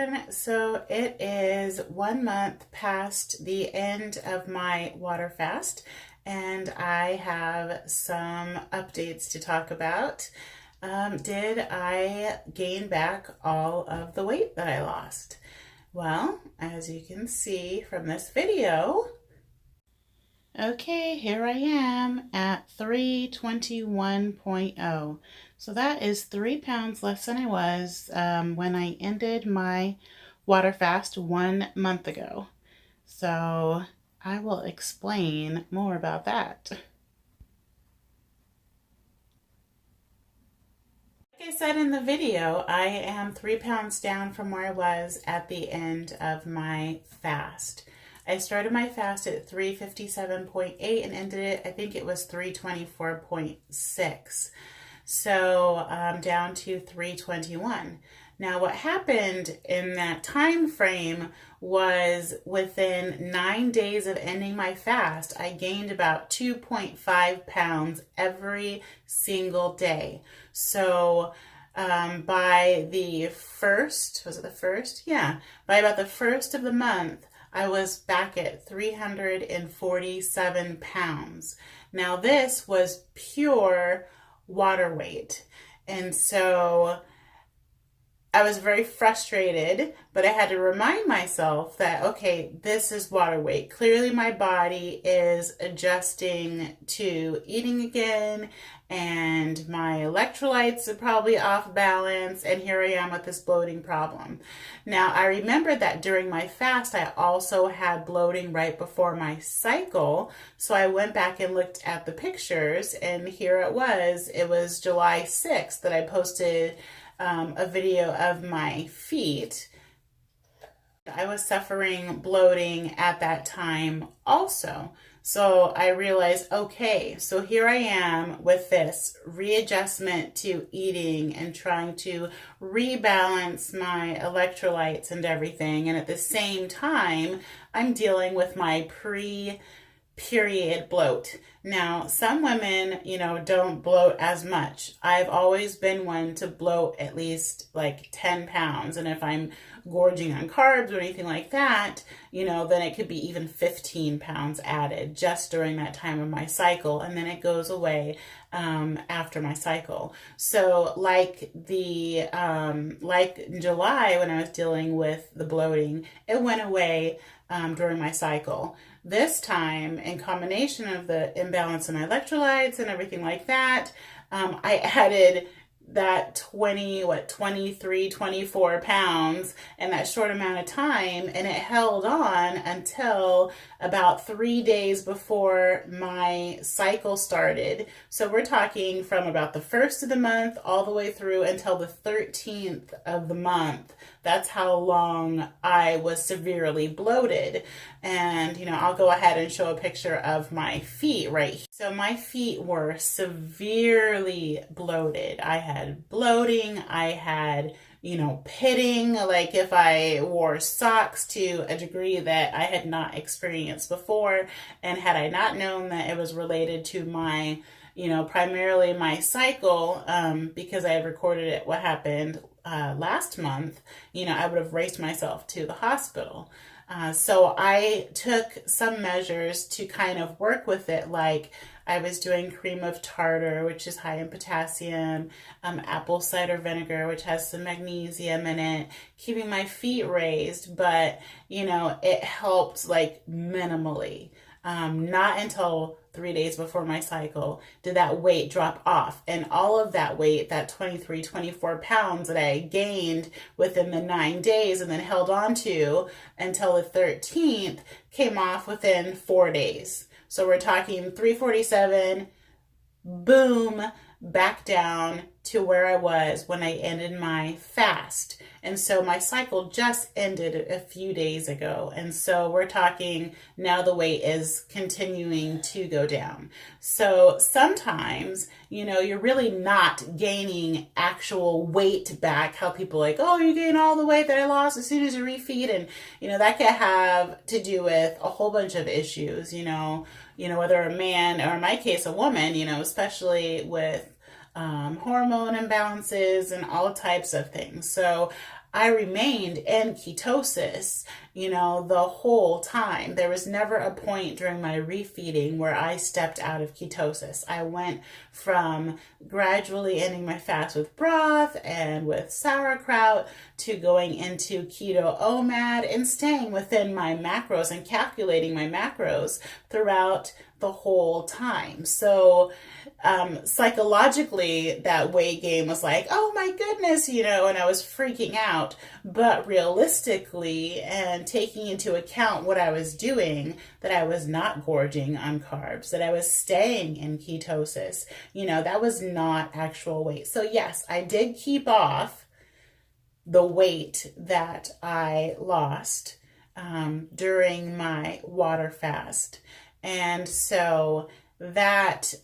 everyone. So it is 1 month past the end of my water fast, and I have some updates to talk about. Did I gain back all of the weight that I lost? Well, as you can see from this video, okay, here I am at 321.0. So that is 3 pounds less than I was when I ended my water fast 1 month ago. So I will explain more about that. Like I said in the video, I am 3 pounds down from where I was at the end of my fast. I started my fast at 357.8 and ended it, I think it was 324.6. So down to 321. Now what happened in that time frame was within 9 days of ending my fast, I gained about 2.5 pounds every single day. So by the first, was it the first? Yeah, by about the first of the month, I was back at 347 pounds. Now this was pure water weight. And so I was very frustrated, but I had to remind myself that, okay, this is water weight. Clearly my body is adjusting to eating again, and my electrolytes are probably off balance, and here I am with this bloating problem. Now, I remembered that during my fast, I also had bloating right before my cycle, so I went back and looked at the pictures, and here it was July 6th that I posted a video of my feet. I was suffering bloating at that time also. So I realized, okay, so here I am with this readjustment to eating and trying to rebalance my electrolytes and everything. And at the same time, I'm dealing with my period bloat. Now, some women, don't bloat as much. I've always been one to bloat at least like 10 pounds. And if I'm gorging on carbs or anything like that, then it could be even 15 pounds added just during that time of my cycle. And then it goes away after my cycle. So like in July when I was dealing with the bloating, it went away during my cycle. This time, in combination of the imbalance in my electrolytes and everything like that, I added that 23, 24 pounds in that short amount of time, and it held on until about 3 days before my cycle started. So we're talking from about the first of the month all the way through until the 13th of the month. That's how long I was severely bloated. And, I'll go ahead and show a picture of my feet right here. So my feet were severely bloated. I had bloating, I had, pitting, like if I wore socks to a degree that I had not experienced before. And had I not known that it was related to my, primarily my cycle, because I had recorded it, what happened last month, I would have raced myself to the hospital. So I took some measures to kind of work with it, like I was doing cream of tartar, which is high in potassium, apple cider vinegar, which has some magnesium in it, keeping my feet raised, but, it helped like minimally. Not until 3 days before my cycle did that weight drop off. And all of that weight, that 23, 24 pounds that I gained within the 9 days and then held on to until the 13th, came off within 4 days. So we're talking 347, boom, back down to where I was when I ended my fast. And so my cycle just ended a few days ago. And so we're talking now the weight is continuing to go down. So sometimes, you're really not gaining actual weight back. How people are like, oh, you gain all the weight that I lost as soon as you refeed. And, that could have to do with a whole bunch of issues, whether a man or in my case, a woman, especially with hormone imbalances and all types of things. So I remained in ketosis, the whole time. There was never a point during my refeeding where I stepped out of ketosis. I went from gradually ending my fast with broth and with sauerkraut to going into keto OMAD and staying within my macros and calculating my macros throughout the whole time. So psychologically, that weight gain was like, oh my goodness, and I was freaking out. But realistically, and taking into account what I was doing, that I was not gorging on carbs, that I was staying in ketosis, that was not actual weight. So yes, I did keep off the weight that I lost during my water fast. And so that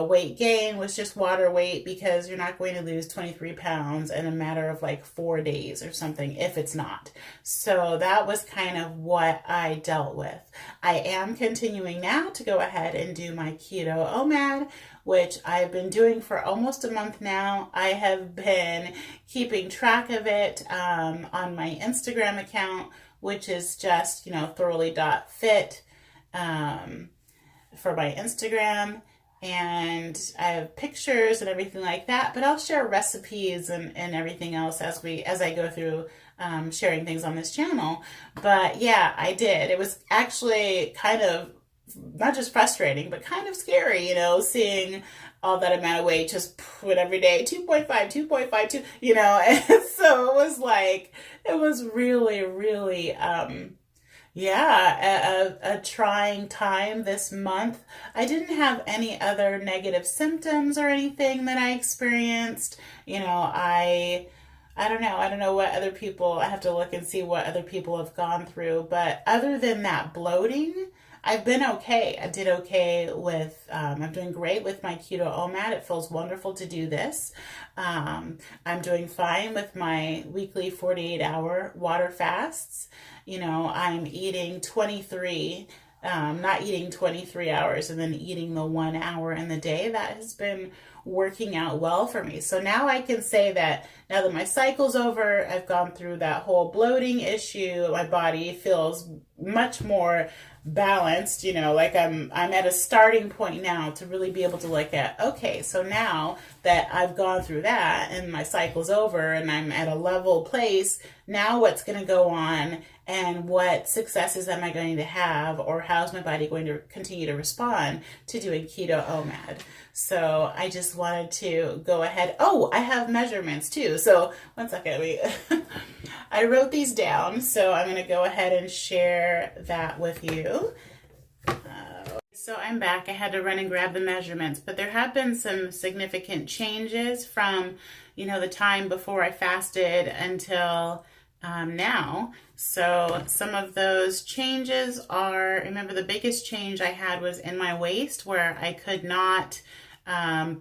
weight gain was just water weight, because you're not going to lose 23 pounds in a matter of like 4 days or something if it's not. So that was kind of what I dealt with. I am continuing now to go ahead and do my keto OMAD, which I've been doing for almost a month now. I have been keeping track of it on my Instagram account, which is just, thoroughly.fit. For my Instagram, and I have pictures and everything like that, but I'll share recipes and everything else as I go through sharing things on this channel. But yeah, I did. It was actually kind of not just frustrating, but kind of scary, seeing all that amount of weight just put every day, 2.5, 2.5, and so it was like, it was really, really, a trying time this month. I didn't have any other negative symptoms or anything that I experienced. I don't know. I don't know what other people, I have to look and see what other people have gone through. But other than that bloating, I've been okay. I did okay with, I'm doing great with my keto OMAD. It feels wonderful to do this. I'm doing fine with my weekly 48-hour water fasts. I'm eating 23, not eating 23 hours and then eating the 1 hour in the day. That has been working out well for me. So now I can say that now that my cycle's over, I've gone through that whole bloating issue, my body feels much more balanced, like I'm at a starting point now to really be able to look at, okay, so now that I've gone through that and my cycle's over and I'm at a level place, now what's going to go on and what successes am I going to have, or how's my body going to continue to respond to doing keto OMAD? So I just wanted to go ahead. Oh, I have measurements too. So one second, I wrote these down, so I'm going to go ahead and share that with you. So I'm back. I had to run and grab the measurements, but there have been some significant changes from, the time before I fasted until now. So some of those changes are, remember the biggest change I had was in my waist, where I could not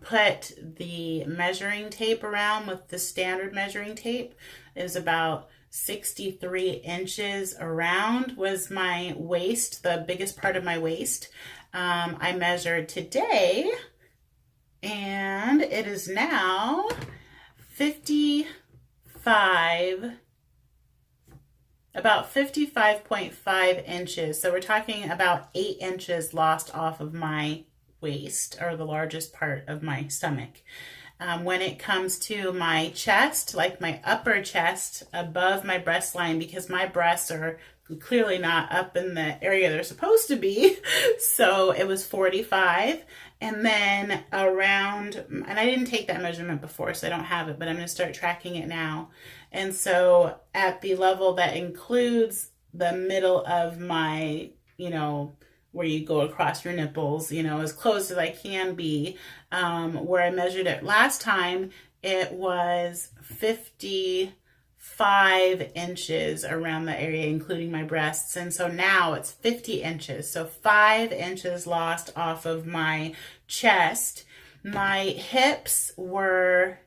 put the measuring tape around with the standard measuring tape. It was about 63 inches around was my waist, the biggest part of my waist. I measured today, and it is now about 55.5 inches. So we're talking about 8 inches lost off of my waist, or the largest part of my stomach. When it comes to my chest, like my upper chest above my breast line, because my breasts are clearly not up in the area they're supposed to be. So it was 45. And then around, and I didn't take that measurement before, so I don't have it, but I'm going to start tracking it now. And so at the level that includes the middle of my, where you go across your nipples, as close as I can be, where I measured it last time, it was 55 inches around the area, including my breasts. And so now it's 50 inches. So 5 inches lost off of my chest. My hips were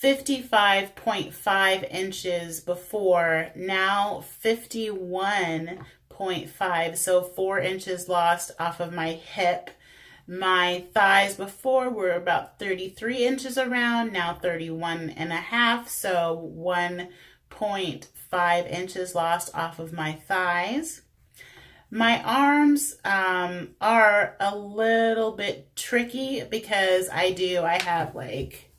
55.5 inches before, now 51.5, so 4 inches lost off of my hip My thighs before were about 33 inches around, now 31 and a half, so 1.5 inches lost off of my thighs. My arms are a little bit tricky because I have like,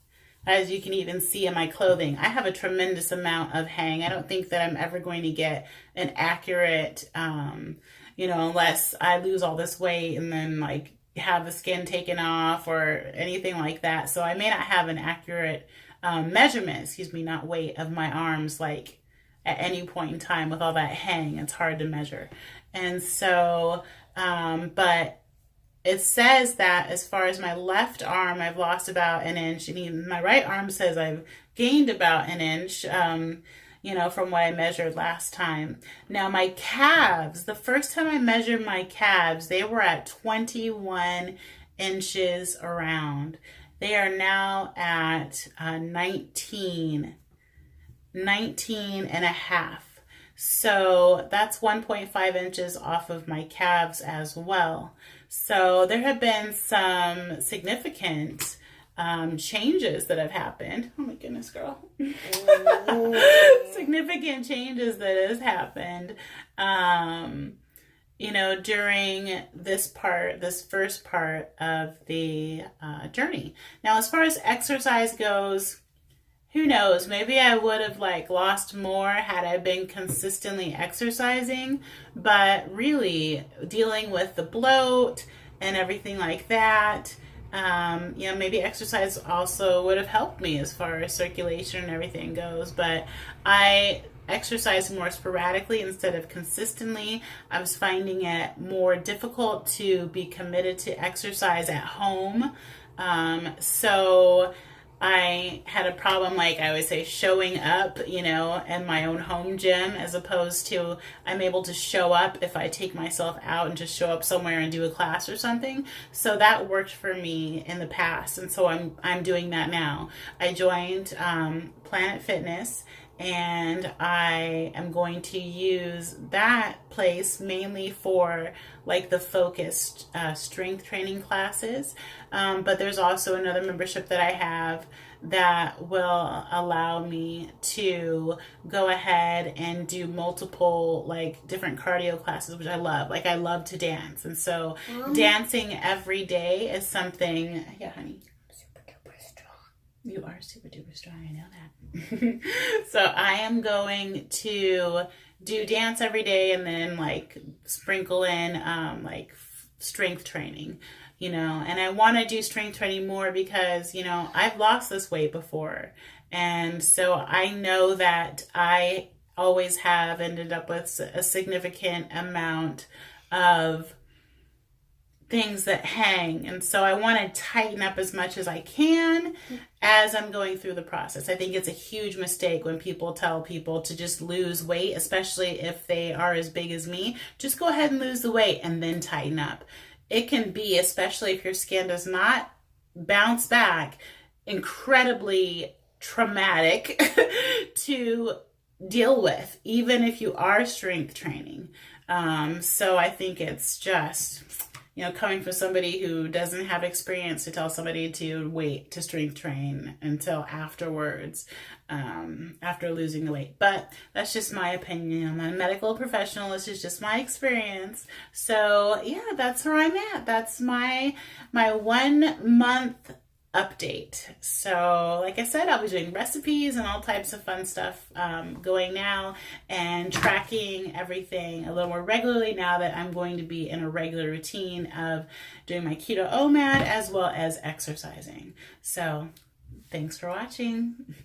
as you can even see in my clothing, I have a tremendous amount of hang. I don't think that I'm ever going to get an accurate, unless I lose all this weight and then like have the skin taken off or anything like that. So I may not have an accurate measurement, not weight, of my arms like at any point in time with all that hang. It's hard to measure. And so, but it says that as far as my left arm, I've lost about an inch, and even my right arm says I've gained about an inch, from what I measured last time. Now my calves, the first time I measured my calves, they were at 21 inches around. They are now at 19 and a half. So that's 1.5 inches off of my calves as well. So there have been some significant changes that have happened. Oh my goodness, girl. Significant changes that has happened, during this first part of the journey. Now, as far as exercise goes, who knows? Maybe I would have lost more had I been consistently exercising, but really dealing with the bloat and everything like that, maybe exercise also would have helped me as far as circulation and everything goes, but I exercise more sporadically instead of consistently. I was finding it more difficult to be committed to exercise at home. So I had a problem, like I always say, showing up, in my own home gym, as opposed to I'm able to show up if I take myself out and just show up somewhere and do a class or something. So that worked for me in the past, and so I'm doing that now. I joined Planet Fitness, and I am going to use that place mainly for the focused strength training classes. But there's also another membership that I have that will allow me to go ahead and do multiple different cardio classes, which I love. I love to dance. And so dancing every day is something, yeah, honey. You are super duper strong, I know that. So I am going to do dance every day and then sprinkle in strength training, and I want to do strength training more because, I've lost this weight before. And so I know that I always have ended up with a significant amount of things that hang, and so I want to tighten up as much as I can as I'm going through the process. I think it's a huge mistake when people tell people to just lose weight, especially if they are as big as me. Just go ahead and lose the weight and then tighten up. It can be, especially if your skin does not bounce back, incredibly traumatic to deal with, even if you are strength training. So I think it's just, coming from somebody who doesn't have experience, to tell somebody to wait to strength train until afterwards, after losing the weight. But that's just my opinion. I'm not a medical professional. This is just my experience. So yeah, that's where I'm at. That's my 1 month update. So like I said, I'll be doing recipes and all types of fun stuff going now, and tracking everything a little more regularly now that I'm going to be in a regular routine of doing my keto OMAD as well as exercising. So thanks for watching.